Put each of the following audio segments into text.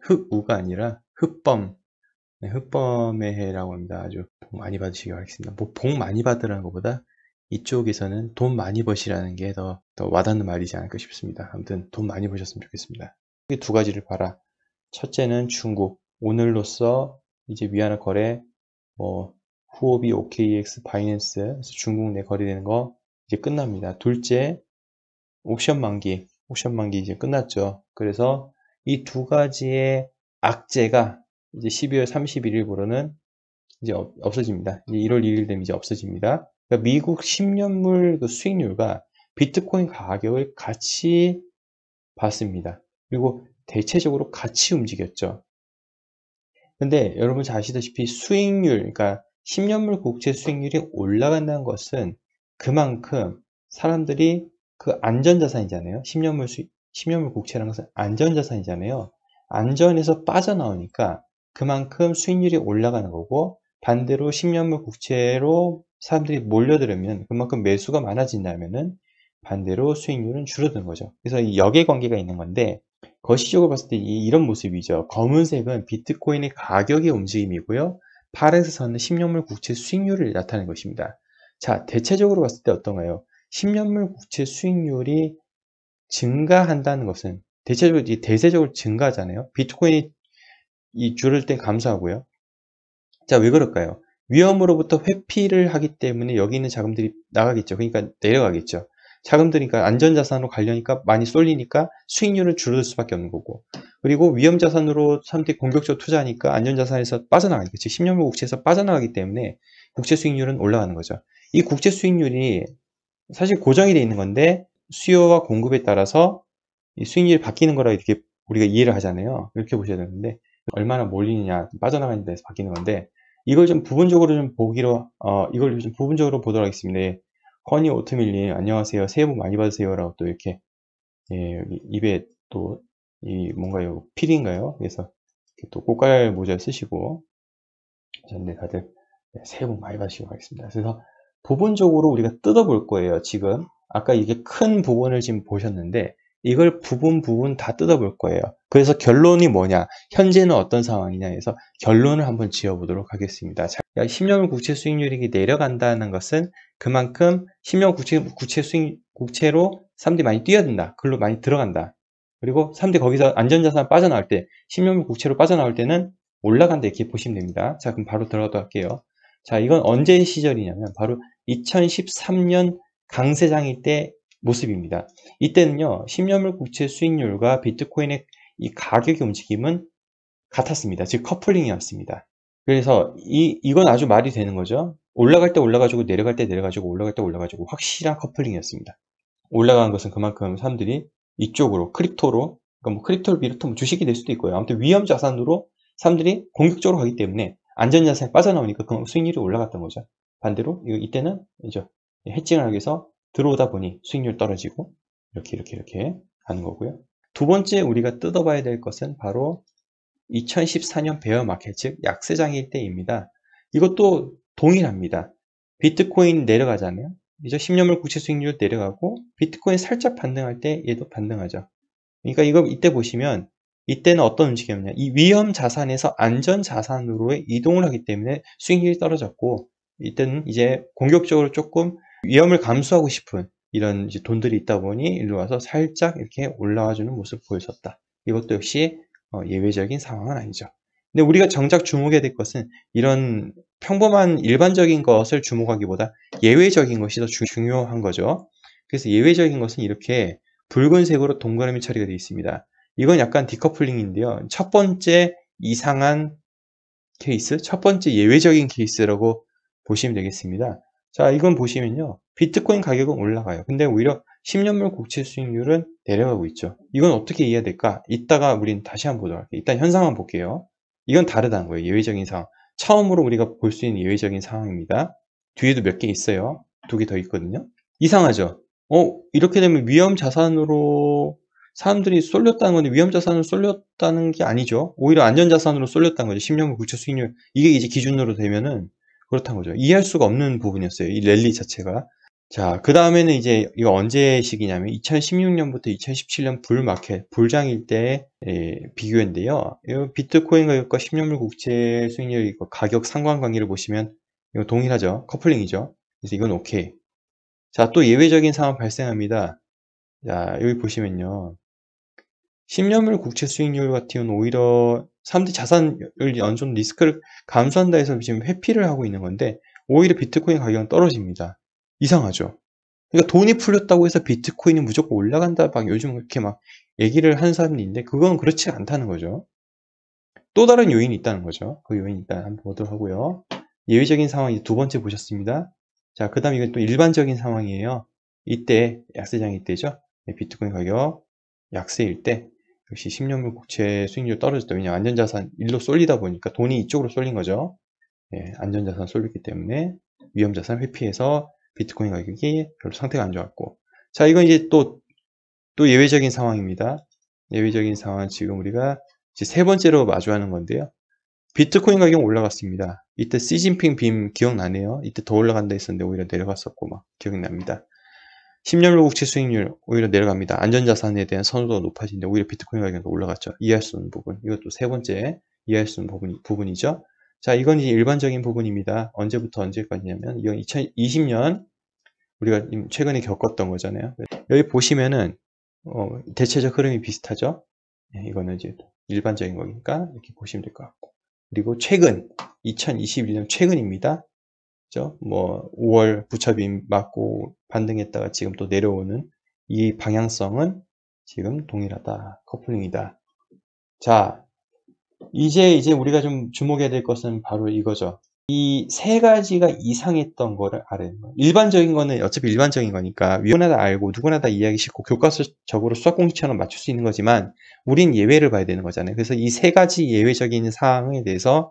흑우가 아니라 흑범. 네, 흑범의 해라고 합니다. 아주 복 많이 받으시기 바라겠습니다. 뭐 복 많이 받으라는 것보다 이쪽에서는 돈 많이 버시라는 게 더 와닿는 말이지 않을까 싶습니다. 아무튼 돈 많이 버셨으면 좋겠습니다. 이 두 가지를 봐라. 첫째는 중국. 오늘로써 이제 위안화 거래, 뭐 후오비, OKX, 바이낸스, 그래서 중국 내 거래되는 거 이제 끝납니다. 둘째, 옵션 만기 이제 끝났죠. 그래서 이 두 가지의 악재가 이제 12월 31일부로는 이제 없어집니다. 이제 1월 1일 되면 이제 없어집니다. 그러니까 미국 10년물 그 수익률과 비트코인 가격을 같이 봤습니다. 그리고 대체적으로 같이 움직였죠. 근데 여러분 잘 아시다시피 수익률, 그러니까 10년물 국채 수익률이 올라간다는 것은 그만큼 사람들이 그 안전자산이잖아요. 10년물 국채라는 것은 안전자산이잖아요. 안전에서 빠져나오니까 그만큼 수익률이 올라가는 거고, 반대로 10년물 국채로 사람들이 몰려들으면 그만큼 매수가 많아진다면은 반대로 수익률은 줄어드는 거죠. 그래서 이 역의 관계가 있는 건데, 거시적으로 봤을 때 이런 모습이죠. 검은색은 비트코인의 가격의 움직임이고요. 파란색 선은 10년물 국채 수익률을 나타내는 것입니다. 자, 대체적으로 봤을 때 어떤가요? 10년물 국채 수익률이 증가한다는 것은 대세적으로 증가하잖아요. 비트코인이 줄을 때 감소하고요. 자, 왜 그럴까요? 위험으로부터 회피를 하기 때문에 여기 있는 자금들이 나가겠죠. 그러니까 내려가겠죠. 자금들이 그러니까 안전자산으로 가려니까 많이 쏠리니까 수익률은 줄어들 수밖에 없는 거고, 그리고 위험자산으로 사람들이 공격적으로 투자하니까 안전자산에서 빠져나가니까, 즉 10년물 국채에서 빠져나가기 때문에 국채 수익률은 올라가는 거죠. 이 국채 수익률이 사실 고정이 되어 있는 건데 수요와 공급에 따라서 이 수익률이 바뀌는 거라 이렇게 우리가 이해를 하잖아요. 이렇게 보셔야 되는데, 얼마나 몰리느냐, 빠져나가는 데서 바뀌는 건데, 이걸 좀 부분적으로 좀 보기로, 이걸 좀 부분적으로 보도록 하겠습니다. 예, 허니 오트밀님, 안녕하세요. 새해 복 많이 받으세요. 라고 또 이렇게, 예, 여기 입에 또, 뭔가요? 필인가요? 그래서 이렇게 또 꽃갈 모자 쓰시고, 네, 다들 새해 복 많이 받으시고 가겠습니다. 그래서 부분적으로 우리가 뜯어볼 거예요. 지금 아까 이게 큰 부분을 지금 보셨는데 이걸 부분 다 뜯어볼 거예요. 그래서 결론이 뭐냐, 현재는 어떤 상황이냐 해서 결론을 한번 지어보도록 하겠습니다. 자, 10년물 국채 수익률이 내려간다는 것은 그만큼 10년 국채로 사람들이 많이 뛰어든다. 글로 많이 들어간다. 그리고 사람들이 거기서 안전자산 빠져나올 때, 10년물 국채로 빠져나올 때는 올라간다, 이렇게 보시면 됩니다. 자, 그럼 바로 들어가도록 할게요. 자, 이건 언제 시절이냐면 바로 2013년 강세장일 때 모습입니다. 이때는요, 10년물 국채 수익률과 비트코인의 이 가격의 움직임은 같았습니다. 즉 커플링이었습니다. 그래서 이건 아주 말이 되는 거죠. 올라갈 때 올라가지고 내려갈 때 내려가지고 올라갈 때 올라가지고 확실한 커플링이었습니다. 올라가는 것은 그만큼 사람들이 이쪽으로 크립토로, 그러니까 뭐 크립토를 비롯한 주식이 될 수도 있고요. 아무튼 위험 자산으로 사람들이 공격적으로 가기 때문에 안전자산에 빠져나오니까 그 수익률이 올라갔던 거죠. 반대로 이때는 이제 해칭을 하기 위해서 들어오다 보니 수익률 떨어지고 이렇게 가는 거고요. 두 번째 우리가 뜯어봐야 될 것은 바로 2014년 베어마켓, 즉 약세장일 때입니다. 이것도 동일합니다. 비트코인 내려가잖아요. 이제 10년물 국채 수익률 내려가고 비트코인 살짝 반등할 때 얘도 반등하죠. 그러니까 이때 보시면 이때는 어떤 움직임이냐, 이 위험 자산에서 안전 자산으로 이동을 하기 때문에 수익률이 떨어졌고, 이때는 이제 공격적으로 조금 위험을 감수하고 싶은 이런 이제 돈들이 있다 보니 일로 와서 살짝 이렇게 올라와 주는 모습을 보였었다. 이것도 역시 예외적인 상황은 아니죠. 근데 우리가 정작 주목해야 될 것은 이런 평범한 일반적인 것을 주목하기보다 예외적인 것이 더 중요한 거죠. 그래서 예외적인 것은 이렇게 붉은색으로 동그라미 처리가 되어 있습니다. 이건 약간 디커플링인데요. 첫 번째 이상한 케이스, 첫 번째 예외적인 케이스라고 보시면 되겠습니다. 자, 이건 보시면요. 비트코인 가격은 올라가요. 근데 오히려 10년물 국채 수익률은 내려가고 있죠. 이건 어떻게 이해해야 될까? 이따가 우린 다시 한번 보도록 할게요. 일단 현상만 볼게요. 이건 다르다는 거예요. 예외적인 상황. 처음으로 우리가 볼 수 있는 예외적인 상황입니다. 뒤에도 몇 개 있어요. 두 개 더 있거든요. 이상하죠? 이렇게 되면 위험 자산으로 사람들이 쏠렸다는 건데 위험 자산으로 쏠렸다는 게 아니죠. 오히려 안전 자산으로 쏠렸다는 거죠. 10년물 국채 수익률. 이게 이제 기준으로 되면은 그렇다는 거죠. 이해할 수가 없는 부분이었어요. 이 랠리 자체가. 자, 그 다음에는 이제 이거 언제 시기냐면 2016년부터 2017년 불마켓, 불장일 때 비교인데요. 이 비트코인 가격과 10년물 국채 수익률 이거 가격 상관관계를 보시면 이거 동일하죠. 커플링이죠. 그래서 이건 오케이. 자, 또 예외적인 상황 발생합니다. 자, 여기 보시면요. 10년물 국채 수익률 같은 경우는 오히려 사람들이 자산을 어느 정도 리스크를 감수한다 해서 지금 회피를 하고 있는 건데 오히려 비트코인 가격은 떨어집니다. 이상하죠? 그러니까 돈이 풀렸다고 해서 비트코인이 무조건 올라간다 막 요즘 그렇게 막 얘기를 하는 사람이 있는데 그건 그렇지 않다는 거죠. 또 다른 요인이 있다는 거죠. 그 요인 일단 한번 보도록 하고요. 예외적인 상황이 두 번째 보셨습니다. 자, 그 다음 이건 또 일반적인 상황이에요. 이때 약세장일 때죠. 비트코인 가격 약세일 때 역시 10년물 국채 수익률 떨어졌다. 왜냐하면 안전자산 일로 쏠리다 보니까 돈이 이쪽으로 쏠린 거죠. 안전자산 쏠리기 때문에 위험자산 회피해서 비트코인 가격이 별로 상태가 안 좋았고. 자, 이건 이제 또 예외적인 상황입니다. 예외적인 상황은 지금 우리가 이제 세 번째로 마주하는 건데요. 비트코인 가격 올라갔습니다. 이때 시진핑 빔 기억나네요. 이때 더 올라간다 했었는데 오히려 내려갔었고 막 기억이 납니다. 10년물 국채 수익률 오히려 내려갑니다. 안전자산에 대한 선호도가 높아지는데 오히려 비트코인 가격도 올라갔죠. 이해할 수 없는 부분. 이것도 세 번째 이해할 수 없는 부분이죠. 자, 이건 이제 일반적인 부분입니다. 언제부터 언제까지냐면 이건 2020년 우리가 최근에 겪었던 거잖아요. 여기 보시면은 대체적 흐름이 비슷하죠. 이거는 이제 일반적인 거니까 이렇게 보시면 될 것 같고. 그리고 최근 2021년 최근입니다. 그죠? 뭐 5월 부처빔 맞고 반등했다가 지금 또 내려오는 이 방향성은 지금 동일하다. 커플링이다. 자, 이제 우리가 좀 주목해야 될 것은 바로 이거죠. 이 세 가지가 이상했던 거를 알아야 돼요. 일반적인 거는 어차피 일반적인 거니까 누구나 다 알고 누구나 다 이해하기 쉽고 교과서적으로 수학 공식처럼 맞출 수 있는 거지만 우린 예외를 봐야 되는 거잖아요. 그래서 이 세 가지 예외적인 사항에 대해서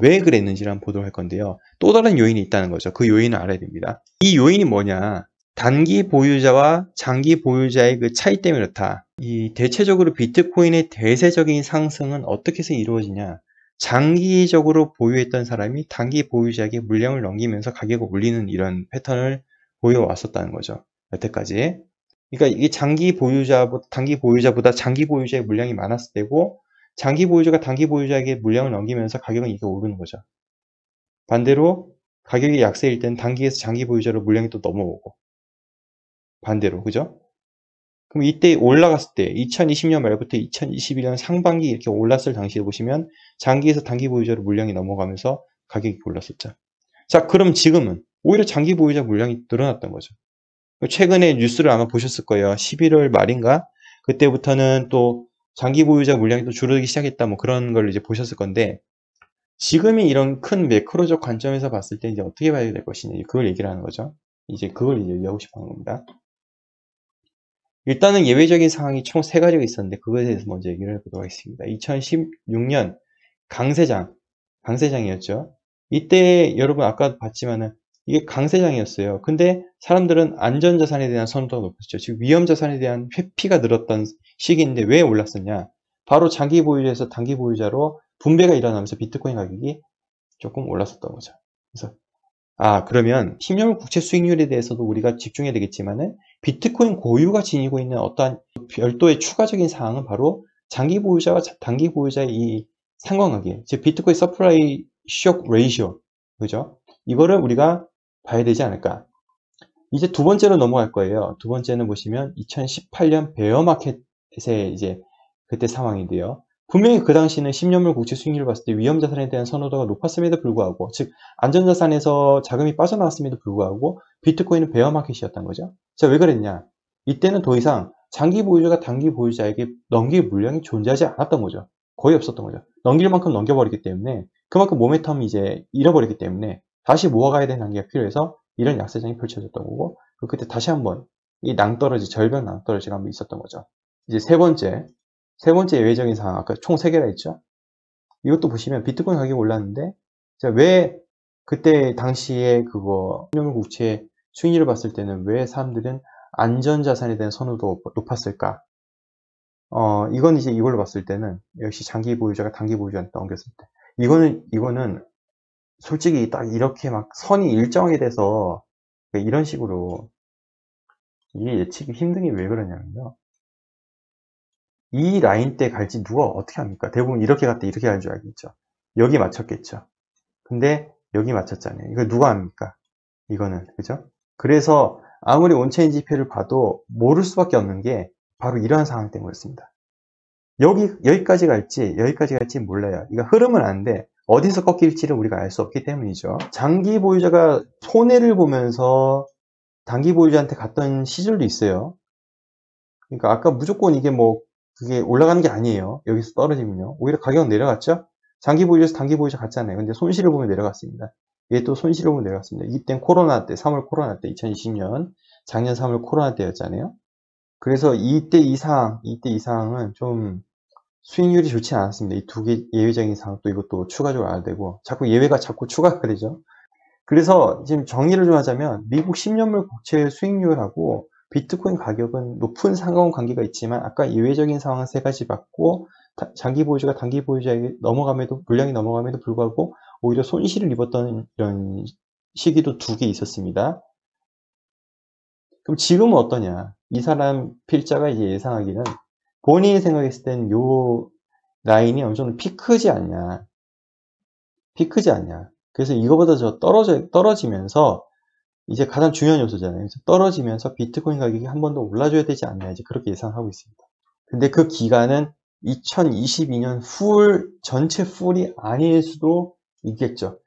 왜 그랬는지를 한번 보도록 할 건데요. 또 다른 요인이 있다는 거죠. 그 요인을 알아야 됩니다. 이 요인이 뭐냐? 단기 보유자와 장기 보유자의 그 차이 때문에 그렇다. 이 대체적으로 비트코인의 대세적인 상승은 어떻게 해서 이루어지냐? 장기적으로 보유했던 사람이 단기 보유자에게 물량을 넘기면서 가격을 올리는 이런 패턴을 보여왔었다는 거죠. 여태까지. 그러니까 이게 단기 보유자보다 장기 보유자의 물량이 많았을 때고 장기 보유자가 단기 보유자에게 물량을 넘기면서 가격은 이게 오르는 거죠. 반대로 가격이 약세일 땐 단기에서 장기 보유자로 물량이 또 넘어오고 반대로 그죠? 그럼 이때 올라갔을 때 2020년 말부터 2021년 상반기 이렇게 올랐을 당시에 보시면 장기에서 단기 보유자로 물량이 넘어가면서 가격이 올랐었죠. 자, 그럼 지금은 오히려 장기 보유자 물량이 늘어났던 거죠. 최근에 뉴스를 아마 보셨을 거예요. 11월 말인가? 그때부터는 또 장기 보유자 물량이 또 줄어들기 시작했다. 뭐 그런 걸 이제 보셨을 건데 지금이 이런 큰 매크로적 관점에서 봤을 때 이제 어떻게 봐야 될 것이냐. 그걸 얘기를 하는 거죠. 이제 그걸 이제 얘기하고 싶어 하는 겁니다. 일단은 예외적인 상황이 총 3가지가 있었는데 그거에 대해서 먼저 얘기를 해보도록 하겠습니다. 2016년 강세장이었죠. 이때 여러분 아까 봤지만은 이게 강세장이었어요. 근데 사람들은 안전자산에 대한 선호도가 높았죠. 즉 위험자산에 대한 회피가 늘었던 시기인데 왜 올랐었냐? 바로 장기 보유자에서 단기 보유자로 분배가 일어나면서 비트코인 가격이 조금 올랐었던 거죠. 그래서 그러면 10년물 국채 수익률에 대해서도 우리가 집중해야 되겠지만은 비트코인 고유가 지니고 있는 어떠한 별도의 추가적인 사항은 바로 장기 보유자와 단기 보유자의 이 상관관계, 즉 비트코인 서플라이 쇼크 레이시오, 그죠? 이거를 우리가 봐야 되지 않을까. 이제 두 번째로 넘어갈 거예요. 두 번째는 보시면 2018년 베어마켓의 이제 그때 상황인데요. 분명히 그 당시는 10년물 국채 수익률을 봤을 때 위험자산에 대한 선호도가 높았음에도 불구하고, 즉 안전자산에서 자금이 빠져나왔음에도 불구하고 비트코인은 베어마켓이었던 거죠. 자, 왜 그랬냐? 이때는 더 이상 장기 보유자가 단기 보유자에게 넘길 물량이 존재하지 않았던 거죠. 거의 없었던 거죠. 넘길 만큼 넘겨버리기 때문에 그만큼 모멘텀이 이제 잃어버리기 때문에 다시 모아가야 되는 단계가 필요해서 이런 약세장이 펼쳐졌던 거고, 그때 다시 한번 이 낭떠러지, 절벽 낭떠러지가 한번 있었던 거죠. 이제 세 번째 예외적인 상황, 아까 총 3개라 했죠. 이것도 보시면 비트코인 가격이 올랐는데, 자, 왜 그때 당시에 그거 신용물 국채 수익률을 봤을 때는 왜 사람들은 안전자산에 대한 선호도가 높았을까? 이건 이제 이걸로 봤을 때는 역시 장기 보유자가 단기 보유자한테 넘겼을 때, 이거는 솔직히 딱 이렇게 막 선이 일정하게 돼서 그러니까 이런 식으로 이게 예측이 힘든 게 왜 그러냐면요. 이 라인 때 갈지 누가 어떻게 합니까? 대부분 이렇게 갔다 이렇게 갈 줄 알겠죠. 여기 맞췄겠죠. 근데 여기 맞췄잖아요. 이거 누가 합니까? 이거는 그죠? 그래서 아무리 온체인 지표를 봐도 모를 수밖에 없는 게 바로 이러한 상황 때문이었습니다. 여기까지 갈지 몰라요. 이거 흐름은 아는데 어디서 꺾일지를 우리가 알 수 없기 때문이죠. 장기 보유자가 손해를 보면서 단기 보유자한테 갔던 시절도 있어요. 그러니까 아까 무조건 이게 뭐 그게 올라가는 게 아니에요. 여기서 떨어지면요. 오히려 가격 내려갔죠? 장기 보유자에서 단기 보유자 갔잖아요. 근데 손실을 보면 내려갔습니다. 얘 또 손실을 보면 내려갔습니다. 이땐 코로나 때, 3월 코로나 때, 2020년 작년 3월 코로나 때였잖아요. 그래서 이때 이 상황은 좀 수익률이 좋지 않았습니다. 이 두 개 예외적인 상황 또 이것도 추가적으로 알아야 되고 자꾸 예외가 자꾸 추가가 되죠. 그래서 지금 정리를 좀 하자면 미국 10년물 국채 수익률하고 비트코인 가격은 높은 상관관계가 있지만 아까 예외적인 상황 세 가지 봤고 장기 보유자가 단기 보유자에게 물량이 넘어감에도 불구하고 오히려 손실을 입었던 이런 시기도 두 개 있었습니다. 그럼 지금은 어떠냐? 이 사람 필자가 이제 예상하기는 본인이 생각했을 땐 요 라인이 어느 정도 피 크지 않냐. 그래서 이거보다 떨어지면서 이제 가장 중요한 요소잖아요. 그래서 떨어지면서 비트코인 가격이 한 번 더 올라줘야 되지 않나 이제 그렇게 예상하고 있습니다. 근데 그 기간은 2022년 전체 풀이 아닐 수도 있겠죠.